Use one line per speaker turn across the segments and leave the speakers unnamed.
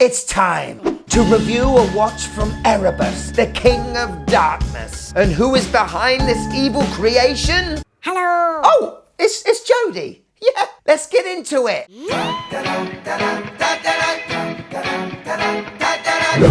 It's time to review a watch from Erebus, the king of darkness. And who is behind this evil creation?
Hello.
Oh, it's Jody. Yeah, let's get into it.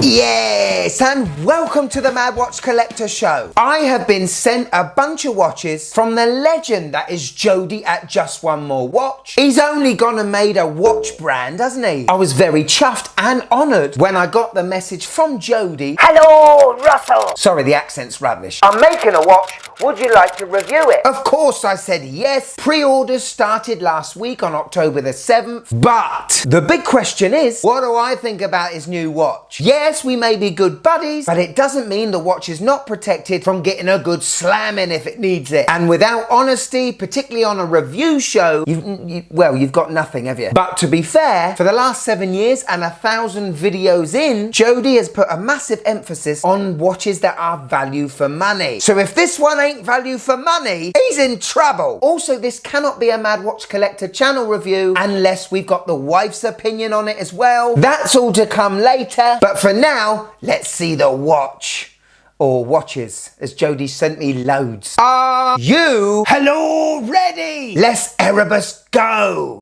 Yes, and welcome to the Mad Watch Collector Show. I have been sent a bunch of watches from the legend that is Jody at Just One More Watch. He's only gone and made a watch brand, hasn't he? I was very chuffed and honoured when I got the message from Jody.
Hello, Russell.
Sorry, the accent's rubbish. I'm making a watch. Would you like to review it? Of course, I said yes. Pre-orders started last week on October the 7th. But the big question is, what do I think about his new watch? Yes, we may be good buddies, but it doesn't mean the watch is not protected from getting a good slamming if it needs it. And without honesty, particularly on a review show, you've got nothing, have you? But to be fair, for the last 7 years and 1,000 videos in, Jody has put a massive emphasis on watches that are value for money. So if this one ain't value for money, he's in trouble. Also, this cannot be a Mad Watch Collector channel review unless we've got the wife's opinion on it as well. That's all to come later. But for now, let's see the watch. Or watches, as Jody sent me loads. Are you hello ready? Let's Erebus go.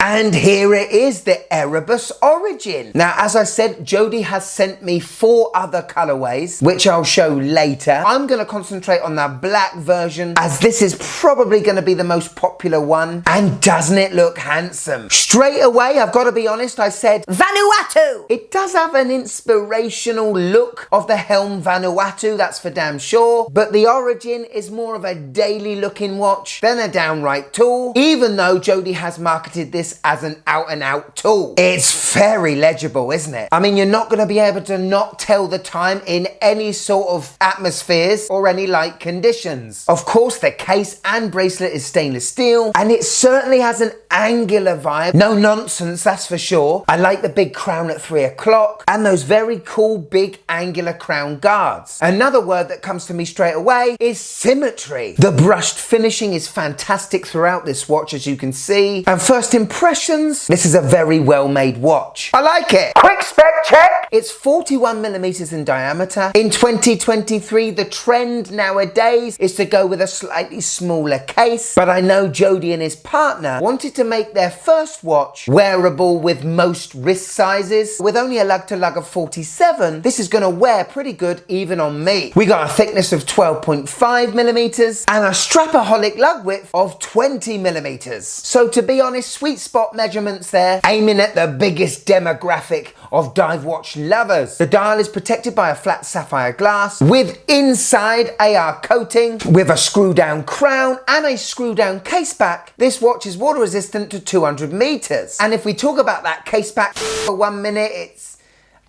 And here it is, the Erebus Origin. Now, as I said, Jody has sent me 4 other colorways, which I'll show later. I'm going to concentrate on the black version, as this is probably going to be the most popular one. And doesn't it look handsome? Straight away, I've got to be honest, I said, Vanuatu! It does have an inspirational look of the helm Vanuatu, that's for damn sure. But the Origin is more of a daily looking watch than a downright tool, even though Jody has marketed this as an out-and-out tool. It's very legible, isn't it? I mean, you're not going to be able to not tell the time in any sort of atmospheres or any light conditions. Of course, the case and bracelet is stainless steel, and it certainly has an angular vibe. No nonsense, that's for sure. I like the big crown at 3 o'clock and those very cool big angular crown guards. Another word that comes to me straight away is symmetry. The brushed finishing is fantastic throughout this watch, as you can see. And first impressions, this is a very well-made watch. I like it. Quick spec check. It's 41 millimeters in diameter. In 2023, the trend nowadays is to go with a slightly smaller case. But I know Jody and his partner wanted to make their first watch wearable with most wrist sizes. With only a lug-to-lug of 47, this is going to wear pretty good even on me. We got a thickness of 12.5 millimeters and a strapaholic lug width of 20 millimeters. So to be honest, sweet spot measurements there, aiming at the biggest demographic of dive watch lovers. The dial is protected by a flat sapphire glass with inside AR coating, with a screw down crown and a screw down case back. This watch is water resistant to 200 meters. And if we talk about that case back for 1 minute, it's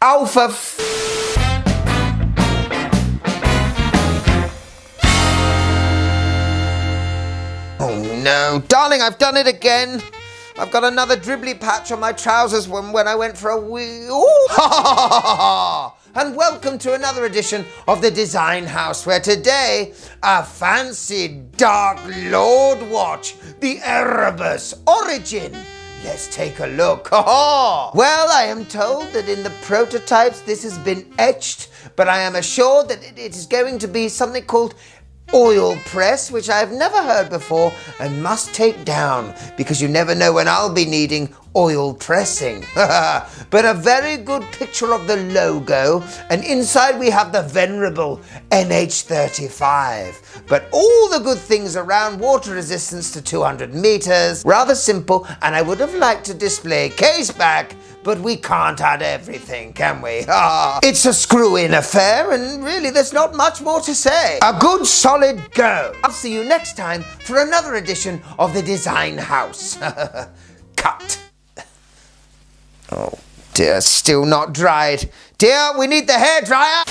alpha. Oh no, darling, I've done it again. I've got another dribbly patch on my trousers when I went for a wee. Ooh. And welcome to another edition of the Design House, where today, a fancy Dark Lord watch, the Erebus Origin. Let's take a look. Well, I am told that in the prototypes this has been etched, but I am assured that it is going to be something called oil press, which I have never heard before and must take down because you never know when I'll be needing oil pressing. But a very good picture of the logo, and inside we have the venerable NH35. But all the good things around: water resistance to 200 meters, rather simple, and I would have liked to display Caseback, but we can't add everything, can we? It's a screw-in affair, and really there's not much more to say. A good solid go. I'll see you next time for another edition of the Design House. Cut. Oh dear, still not dried. Dear, we need the hairdryer.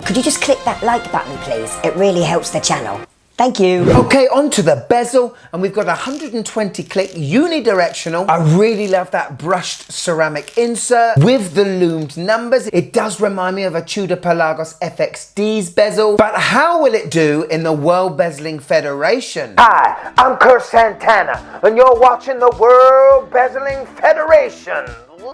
Could you just click that like button, please? It really helps the channel.
Thank you.
Okay, on to the bezel, and we've got 120 click unidirectional. I really love that brushed ceramic insert with the loomed numbers. It does remind me of a Tudor Pelagos FXD's bezel, but how will it do in the World Bezeling Federation?
Hi, I'm Kurt Santana, and you're watching the World Bezeling Federation.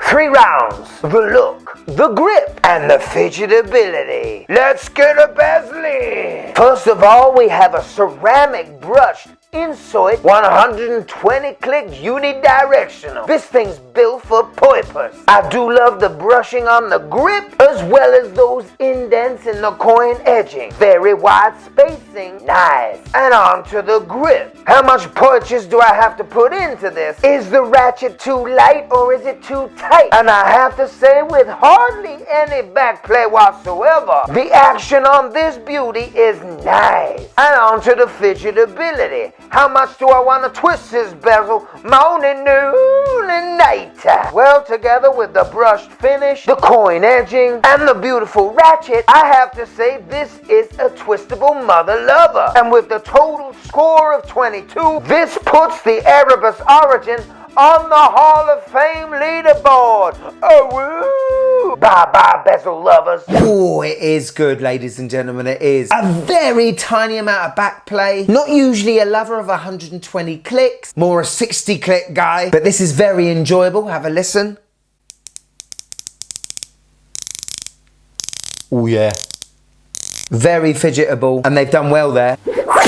3 rounds, the look, the grip, and the fidgetability. Let's get a bezeling. First of all, we have a ceramic brushed insert 120 click unidirectional. This thing's built for purpose. I do love the brushing on the grip as well as those indents in the coin edging. Very wide spacing, nice. And on to the grip. How much purchase do I have to put into this? Is the ratchet too light or is it too tight? And I have to say, with hardly any backplay whatsoever, the action on this beauty is nice. And on to the fidgetability. How much do I want to twist this bezel morning, noon, and night? Well, together with the brushed finish, the coin edging, and the beautiful ratchet, I have to say this is a twistable mother lover. And with the total score of 22, this puts the Erebus Origin on the Hall of Fame leaderboard. Oh, woo! Bye-bye, bezel lovers.
Oh, it is good, ladies and gentlemen, it is. A very tiny amount of backplay. Not usually a lover of 120 clicks, more a 60 click guy, but this is very enjoyable. Have a listen. Oh yeah. Very fidgetable, and they've done well there.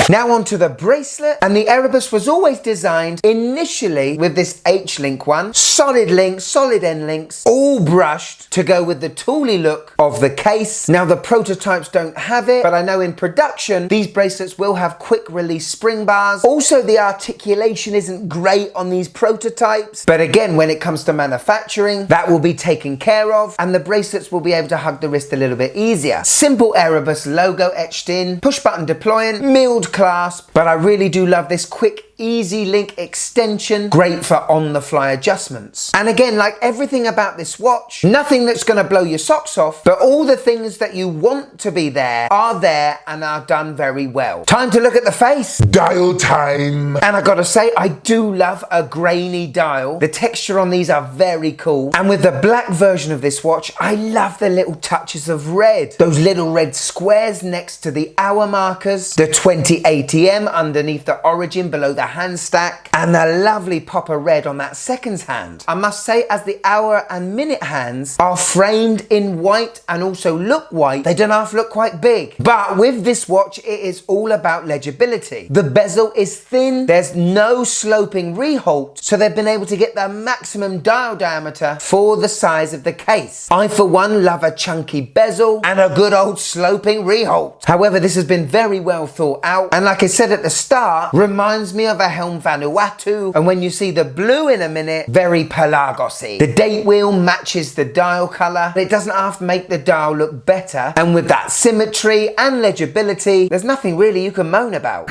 Now on to the bracelet, and the Erebus was always designed initially with this H-link one. Solid links, solid end links, all brushed to go with the tooly look of the case. Now the prototypes don't have it, but I know in production, these bracelets will have quick release spring bars. Also, the articulation isn't great on these prototypes, but again, when it comes to manufacturing, that will be taken care of, and the bracelets will be able to hug the wrist a little bit easier. Simple Erebus logo etched in, push button deploying, milled clasp, but I really do love this quick easy link extension, great for on the fly adjustments. And again, like everything about this watch, nothing that's going to blow your socks off, but all the things that you want to be there and are done very well. Time to look at the face.
Dial time.
And I gotta say, I do love a grainy dial. The texture on these are very cool. And with the black version of this watch, I love the little touches of red. Those little red squares next to the hour markers, the 20 ATM underneath the Origin below the hand stack, and the lovely pop of red on that seconds hand. I must say, as the hour and minute hands are framed in white and also look white, they don't half look quite big. But with this watch, it is all about legibility. The bezel is thin, there's no sloping rehault, so they've been able to get the maximum dial diameter for the size of the case. I, for one, love a chunky bezel and a good old sloping rehault. However, this has been very well thought out, and like I said at the start, reminds me of a Helm Vanuatu, and when you see the blue in a minute, very Pelagosy. The date wheel matches the dial colour, but it doesn't have to make the dial look better, and with that symmetry and legibility, there's nothing really you can moan about.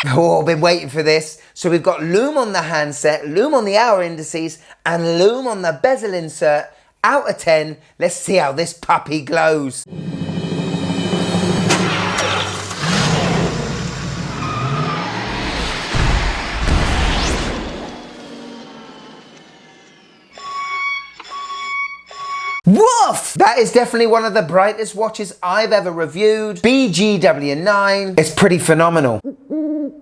Oh, I've been waiting for this. So we've got loom on the handset, loom on the hour indices, and loom on the bezel insert. Out of 10, let's see how this puppy glows. Woof! That is definitely one of the brightest watches I've ever reviewed. BGW9. It's pretty phenomenal.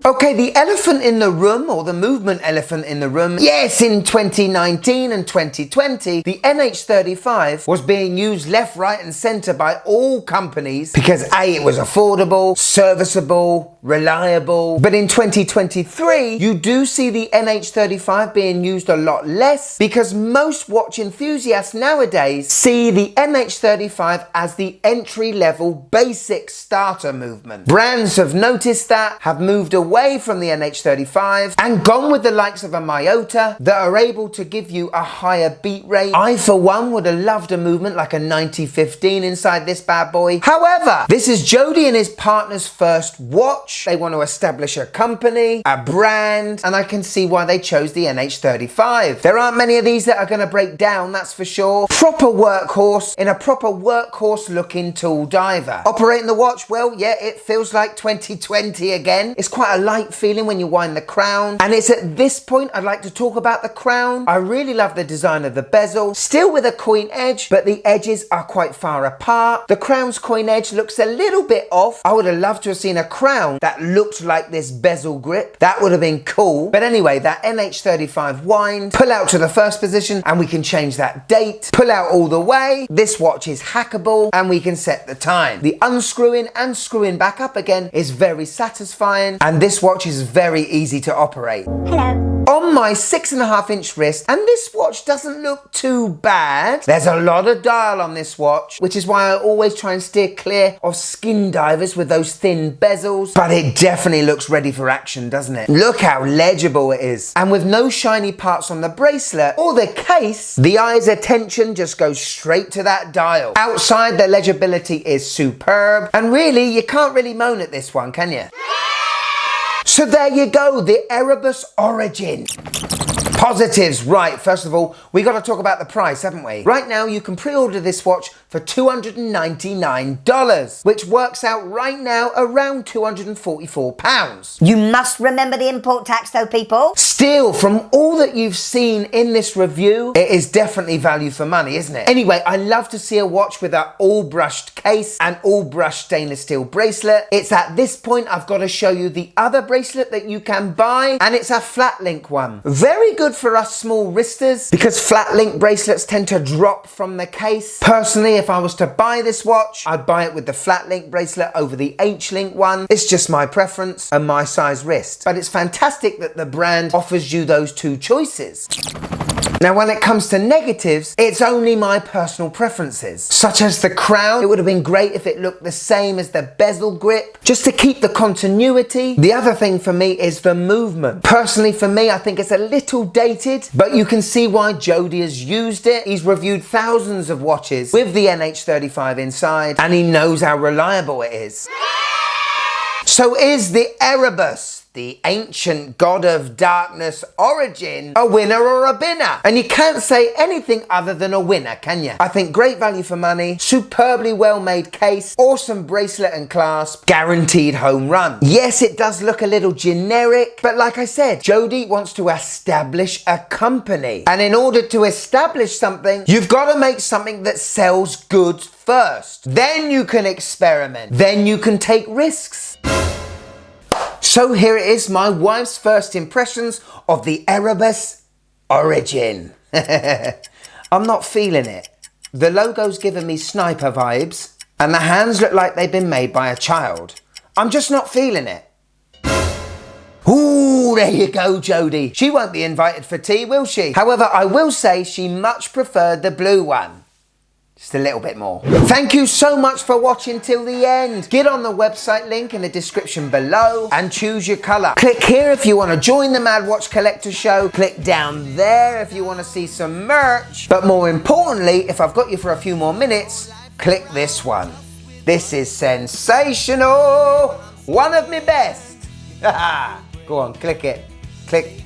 Okay, the elephant in the room, or the movement elephant in the room. Yes, in 2019 and 2020, the NH35 was being used left, right and centre by all companies because A, it was affordable, serviceable, reliable. But in 2023, you do see the NH35 being used a lot less because most watch enthusiasts nowadays see the NH35 as the entry-level basic starter movement. Brands have noticed that, have moved away away from the NH35 and gone with the likes of a Myota that are able to give you a higher beat rate. I, for one, would have loved a movement like a 9015 inside this bad boy. However, this is Jody and his partner's first watch. They want to establish a company, a brand, and I can see why they chose the NH35. There aren't many of these that are going to break down, that's for sure. Proper workhorse in a proper workhorse looking tool diver. Operating the watch, well, yeah, it feels like 2020 again. It's quite a light feeling when you wind the crown, and it's at this point I'd like to talk about the crown. I really love the design of the bezel, still with a coin edge, but the edges are quite far apart. The crown's coin edge looks a little bit off. I would have loved to have seen a crown that looked like this bezel grip. That would have been cool. But anyway, that NH35 wind, pull out to the first position and we can change that date. Pull out all the way. This watch is hackable and we can set the time. The unscrewing and screwing back up again is very satisfying, and this watch is very easy to operate.
Hello.
On my 6.5-inch wrist, and this watch doesn't look too bad. There's a lot of dial on this watch, which is why I always try and steer clear of skin divers with those thin bezels, but it definitely looks ready for action, doesn't it? Look how legible it is. And with no shiny parts on the bracelet or the case, the eye's attention just goes straight to that dial. Outside, the legibility is superb, and really, you can't really moan at this one, can you? So there you go, the Erebus Origin. Positives, right, first of all, we got to talk about the price, haven't we? Right now, you can pre-order this watch for $299, which works out right now around £244.
You must remember the import tax though, people.
Still, from all that you've seen in this review, it is definitely value for money, isn't it? Anyway, I love to see a watch with an all-brushed case and all-brushed stainless steel bracelet. It's at this point I've got to show you the other bracelet that you can buy, and it's a flat link one. Very good for us small wristers because flat link bracelets tend to drop from the case. Personally, if I was to buy this watch, I'd buy it with the flat link bracelet over the H-link one. It's just my preference and my size wrist. But it's fantastic that the brand offers you those two choices. Now, when it comes to negatives, it's only my personal preferences. Such as the crown, it would have been great if it looked the same as the bezel grip, just to keep the continuity. The other thing for me is the movement. Personally, for me, I think it's a little dated, but you can see why Jody has used it. He's reviewed thousands of watches with the NH35 inside, and he knows how reliable it is. So is the Erebus, the ancient god of darkness Origin, a winner or a binner? And you can't say anything other than a winner, can you? I think great value for money, superbly well made case, awesome bracelet and clasp, guaranteed home run. Yes, it does look a little generic, but like I said, Jody wants to establish a company. And in order to establish something, you've got to make something that sells good first. Then you can experiment. Then you can take risks. So here it is, my wife's first impressions of the Erebus Origin. I'm not feeling it. The logo's giving me sniper vibes, and the hands look like they've been made by a child. I'm just not feeling it. Ooh, there you go, Jody. She won't be invited for tea, will she? However, I will say she much preferred the blue one. Just a little bit more. Thank you so much for watching till the end. Get on the website link in the description below and choose your colour. Click here if you want to join the Mad Watch Collector Show. Click down there if you want to see some merch. But more importantly, if I've got you for a few more minutes, click this one. This is sensational. One of my best. Go on, click it. Click it.